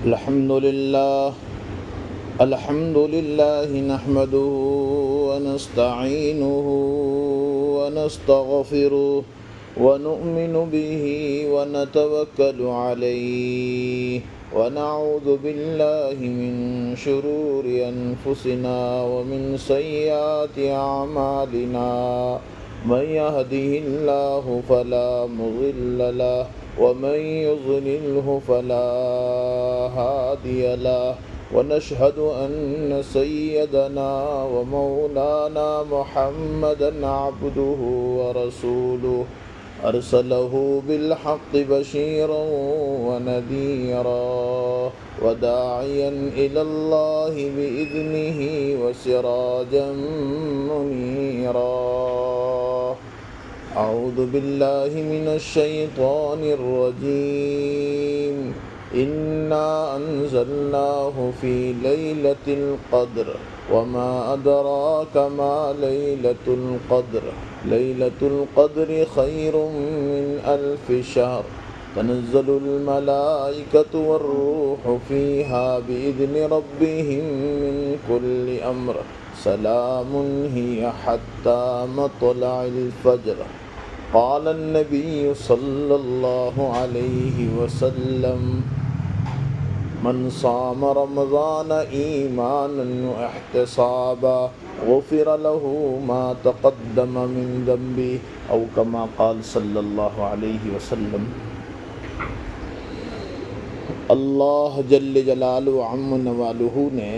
الحمد لله نحمده ونستعينه ونستغفره ونؤمن به ونتوكل عليه ونعوذ بالله من شرور أنفسنا ومن سيئات أعمالنا من يهده الله فلا مضل له ومن يضلله فلا هادي له ونشهد أن سيدنا ومولانا محمدا عبده ورسوله أرسله بالحق بشيرا ونذيرا وداعيا إلى الله بإذنه وسراجا منيرا. أعوذ بالله من الشيطان الرجيم. إنا أنزلناه في ليلة القدر وما أدراك ما ليلة القدر. ليلة القدر خير من 1000 شهر. تنزل الملائكة والروح فيها بإذن ربهم من كل أمر. سلام هي حتى مطلع الفجر. قال النبي صلى الله عليه وسلم: من صام رمضان إيمانا واحتسابا غفر له ما تقدم من ذنبه أو كما قال صلی اللہ علیہ وسلم. اللہ جل جلالہ عم نوالہ نے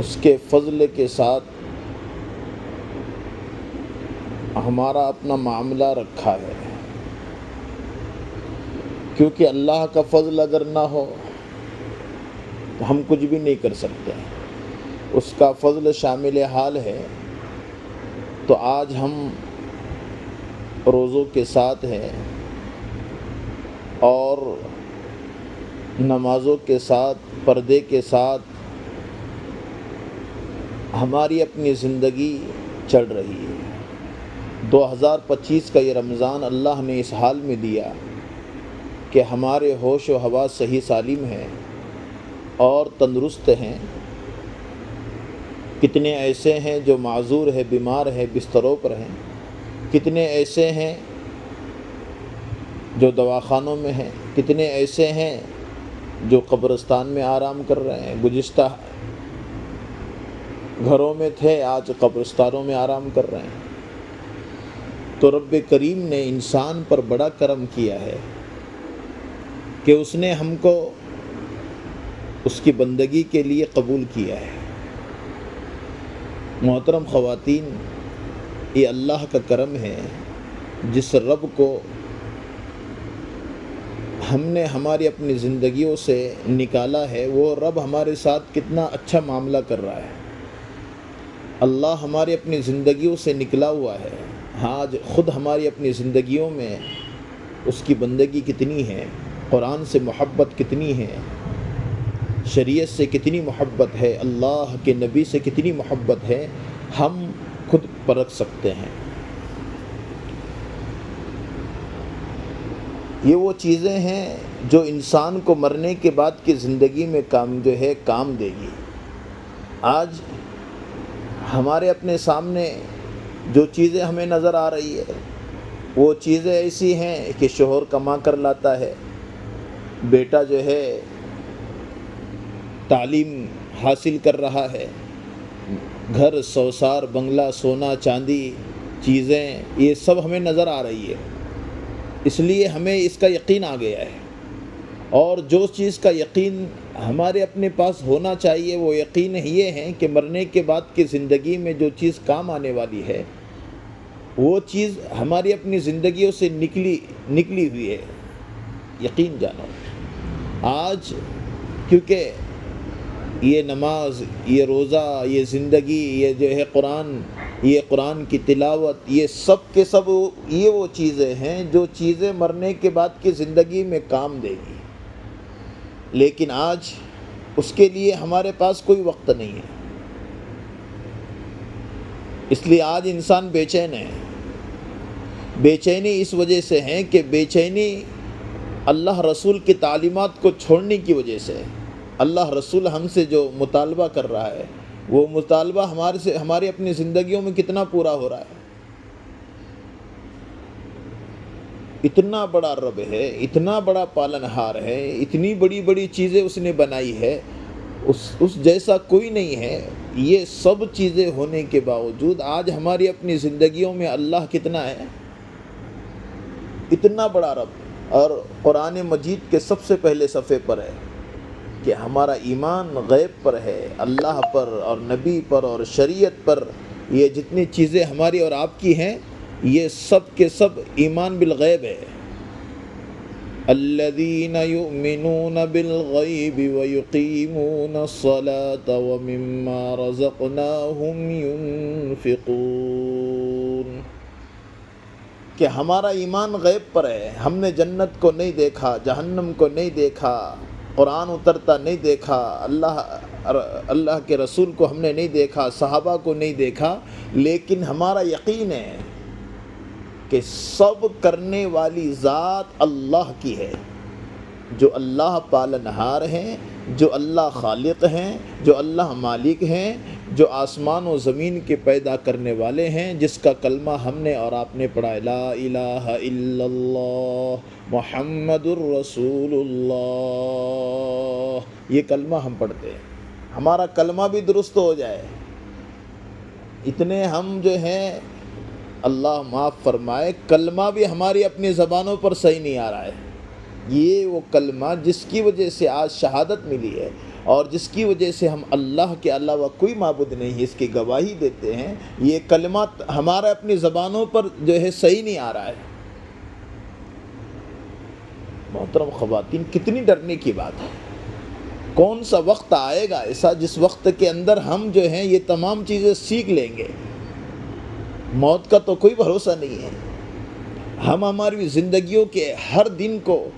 اس کے فضل کے ساتھ ہمارا اپنا معاملہ رکھا ہے، کیونکہ اللہ کا فضل اگر نہ ہو تو ہم کچھ بھی نہیں کر سکتے. اس کا فضل شامل حال ہے. تو آج ہم روزوں کے ساتھ ہیں اور نمازوں کے ساتھ، پردے کے ساتھ ہماری اپنی زندگی چل رہی ہے. 2025 کا یہ رمضان اللہ نے اس حال میں دیا کہ ہمارے ہوش و حواس صحیح سالم ہیں اور تندرست ہیں. کتنے ایسے ہیں جو معذور ہیں، بیمار ہیں، بستروں پر ہیں. کتنے ایسے ہیں جو دواخانوں میں ہیں. کتنے ایسے ہیں جو قبرستان میں آرام کر رہے ہیں. گزشتہ گھروں میں تھے، آج قبرستانوں میں آرام کر رہے ہیں. تو رب کریم نے انسان پر بڑا کرم کیا ہے کہ اس نے ہم کو اس کی بندگی کے لیے قبول کیا ہے. محترم خواتین، یہ اللہ کا کرم ہے. جس رب کو ہم نے ہماری اپنی زندگیوں سے نکالا ہے، وہ رب ہمارے ساتھ کتنا اچھا معاملہ کر رہا ہے. اللہ ہماری اپنی زندگیوں سے نکلا ہوا ہے. آج خود ہماری اپنی زندگیوں میں اس کی بندگی کتنی ہے، قرآن سے محبت کتنی ہے، شریعت سے کتنی محبت ہے، اللہ کے نبی سے کتنی محبت ہے، ہم خود پرکھ سکتے ہیں. یہ وہ چیزیں ہیں جو انسان کو مرنے کے بعد کی زندگی میں کام دے گی. آج ہمارے اپنے سامنے جو چیزیں ہمیں نظر آ رہی ہے، وہ چیزیں ایسی ہیں کہ شوہر کما کر لاتا ہے، بیٹا جو ہے تعلیم حاصل کر رہا ہے، گھر سوسار بنگلہ سونا چاندی چیزیں یہ سب ہمیں نظر آ رہی ہے. اس لیے ہمیں اس کا یقین آ گیا ہے. اور جو چیز کا یقین ہمارے اپنے پاس ہونا چاہیے وہ یقین یہ ہے کہ مرنے کے بعد کی زندگی میں جو چیز کام آنے والی ہے وہ چیز ہماری اپنی زندگیوں سے نکلی ہوئی ہے. یقین جانو. آج کیونکہ یہ نماز، یہ روزہ، یہ زندگی، یہ جو ہے قرآن کی تلاوت، یہ سب کے سب یہ وہ چیزیں ہیں جو چیزیں مرنے کے بعد کی زندگی میں کام دے گی. لیکن آج اس کے لیے ہمارے پاس کوئی وقت نہیں ہے. اس لیے آج انسان بے چین ہے. بے چینی اس وجہ سے ہے کہ بے چینی اللہ رسول کی تعلیمات کو چھوڑنے کی وجہ سے اللہ رسول ہم سے جو مطالبہ کر رہا ہے وہ مطالبہ ہماری اپنی زندگیوں میں کتنا پورا ہو رہا ہے؟ اتنا بڑا رب ہے، اتنا بڑا پالنہار ہے، اتنی بڑی بڑی چیزیں اس نے بنائی ہے، اس جیسا کوئی نہیں ہے۔ یہ سب چیزیں ہونے کے باوجود آج ہماری اپنی زندگیوں میں اللہ کتنا ہے؟ اتنا بڑا رب۔ اور قرآن مجید کے سب سے پہلے صفحے پر ہے کہ ہمارا ایمان غیب پر ہے، اللہ پر اور نبی پر اور شریعت پر۔ یہ جتنی چیزیں ہماری اور آپ کی ہیں یہ سب کے سب ایمان بالغیب ہے۔ الذین یؤمنون بالغیب ویقیمون الصلاة ومما رزقناہم ینفقون، کہ ہمارا ایمان غیب پر ہے، ہم نے جنت کو نہیں دیکھا، جہنم کو نہیں دیکھا، قرآن اترتا نہیں دیکھا، اللہ کے رسول کو ہم نے نہیں دیکھا، صحابہ کو نہیں دیکھا، لیکن ہمارا یقین ہے کہ سب کرنے والی ذات اللہ کی ہے، جو اللہ پالنہار ہیں، جو اللہ خالق ہیں، جو اللہ مالک ہیں، جو آسمان و زمین کے پیدا کرنے والے ہیں، جس کا کلمہ ہم نے اور آپ نے پڑھا لا الہ الا اللہ محمد الرسول اللہ، یہ کلمہ ہم پڑھتے ہیں، ہمارا کلمہ بھی درست ہو جائے۔ اتنے ہم جو ہیں اللہ معاف فرمائے کلمہ بھی ہماری اپنی زبانوں پر صحیح نہیں آ رہا ہے۔ یہ وہ کلمہ جس کی وجہ سے آج شہادت ملی ہے اور جس کی وجہ سے ہم اللہ کے علاوہ کوئی معبود نہیں اس کی گواہی دیتے ہیں، یہ کلمہ ہمارے اپنی زبانوں پر جو ہے صحیح نہیں آ رہا ہے۔ محترم خواتین، کتنی ڈرنے کی بات ہے۔ کون سا وقت آئے گا ایسا جس وقت کے اندر ہم جو ہیں یہ تمام چیزیں سیکھ لیں گے؟ موت کا تو کوئی بھروسہ نہیں ہے۔ ہم ہماری زندگیوں کے ہر دن کو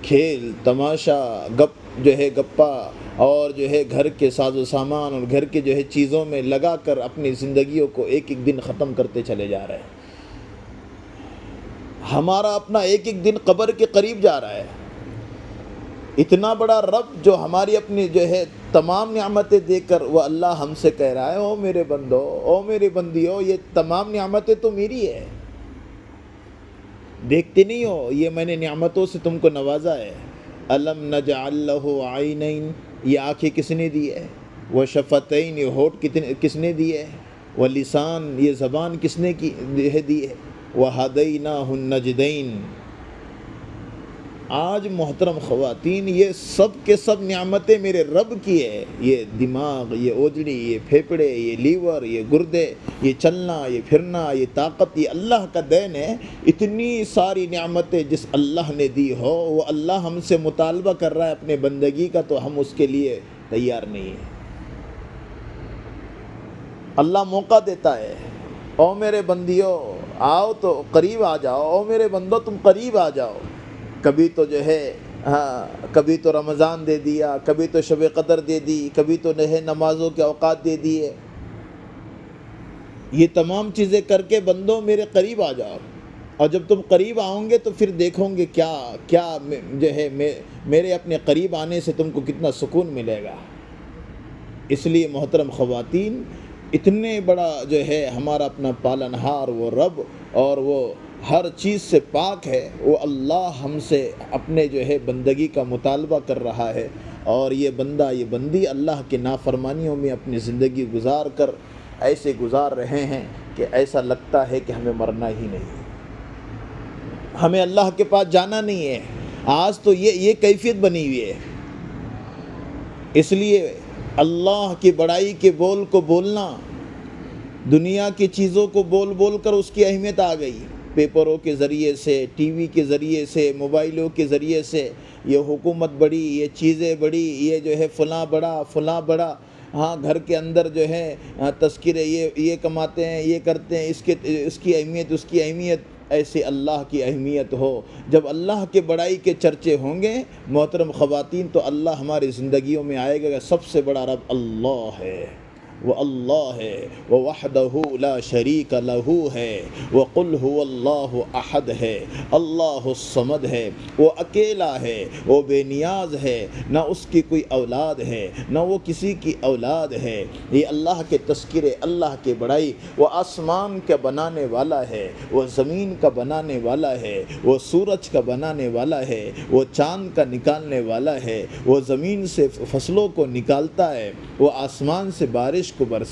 کھیل تماشا گپا اور جو ہے گھر کے ساز و سامان اور گھر کے جو ہے چیزوں میں لگا کر اپنی زندگیوں کو ایک ایک دن ختم کرتے چلے جا رہے ہیں۔ ہمارا اپنا ایک ایک دن قبر کے قریب جا رہا ہے۔ اتنا بڑا رب جو ہماری اپنی جو ہے تمام نعمتیں دے کر وہ اللہ ہم سے کہہ رہا ہے او میرے بندو، او میرے بندیو، یہ تمام نعمتیں تو میری ہے، دیکھتے نہیں ہو یہ میں نے نعمتوں سے تم کو نوازا ہے۔ الم نجعل لہ عینین، یہ آنکھیں کس نے دی ہے؟ وشفتین، یہ ہونٹ کس نے دی ہے؟ ولسان، یہ زبان کس نے دی ہے؟ وہدیناہ النجدین۔ آج محترم خواتین یہ سب کے سب نعمتیں میرے رب کی ہے۔ یہ دماغ، یہ اوجڑی، یہ پھیپڑے، یہ لیور، یہ گردے، یہ چلنا، یہ پھرنا، یہ طاقت، یہ اللہ کا دین ہے۔ اتنی ساری نعمتیں جس اللہ نے دی ہو وہ اللہ ہم سے مطالبہ کر رہا ہے اپنے بندگی کا، تو ہم اس کے لیے تیار نہیں ہیں۔ اللہ موقع دیتا ہے، او میرے بندیو آؤ تو قریب آ جاؤ، او میرے بندو تم قریب آ جاؤ۔ کبھی تو جو ہے کبھی تو رمضان دے دیا، کبھی تو شب قدر دے دی، کبھی تو نمازوں کے اوقات دے دیے۔ یہ تمام چیزیں کر کے بندوں میرے قریب آ جاؤ، اور جب تم قریب آؤ گے تو پھر دیکھو گے کیا جو ہے میرے اپنے قریب آنے سے تم کو کتنا سکون ملے گا۔ اس لیے محترم خواتین، اتنے بڑا جو ہے ہمارا اپنا پالنہار وہ رب، اور وہ ہر چیز سے پاک ہے، وہ اللہ ہم سے اپنے جو ہے بندگی کا مطالبہ کر رہا ہے، اور یہ بندہ یہ بندی اللہ کے نافرمانیوں میں اپنی زندگی گزار کر ایسے گزار رہے ہیں کہ ایسا لگتا ہے کہ ہمیں مرنا ہی نہیں، ہمیں اللہ کے پاس جانا نہیں ہے۔ آج تو یہ کیفیت بنی ہوئی ہے۔ اس لیے اللہ کی بڑائی کے بول کو بولنا، دنیا کی چیزوں کو بول بول کر اس کی اہمیت آ گئی۔ پیپروں کے ذریعے سے، ٹی وی کے ذریعے سے، موبائلوں کے ذریعے سے، یہ حکومت بڑی، یہ چیزیں بڑی، یہ جو ہے فلاں بڑا، ہاں گھر کے اندر جو ہے تذکرے یہ کماتے ہیں، یہ کرتے ہیں، اس کی اہمیت، ایسے اللہ کی اہمیت ہو۔ جب اللہ کے بڑائی کے چرچے ہوں گے محترم خواتین، تو اللہ ہماری زندگیوں میں آئے گا کہ سب سے بڑا رب اللہ ہے، وہ اللہ ہے، وہ وحدہ لا شریک لہ ہے، وہ قل هو اللہ احد ہے، اللہ الصمد ہے، وہ اکیلا ہے، وہ بے نیاز ہے، نہ اس کی کوئی اولاد ہے نہ وہ کسی کی اولاد ہے۔ یہ اللہ کے تذکرے، اللہ کی بڑائی۔ وہ آسمان کا بنانے والا ہے، وہ زمین کا بنانے والا ہے، وہ سورج کا بنانے والا ہے، وہ چاند کا نکالنے والا ہے، وہ زمین سے فصلوں کو نکالتا ہے، وہ آسمان سے بارش کو برساتا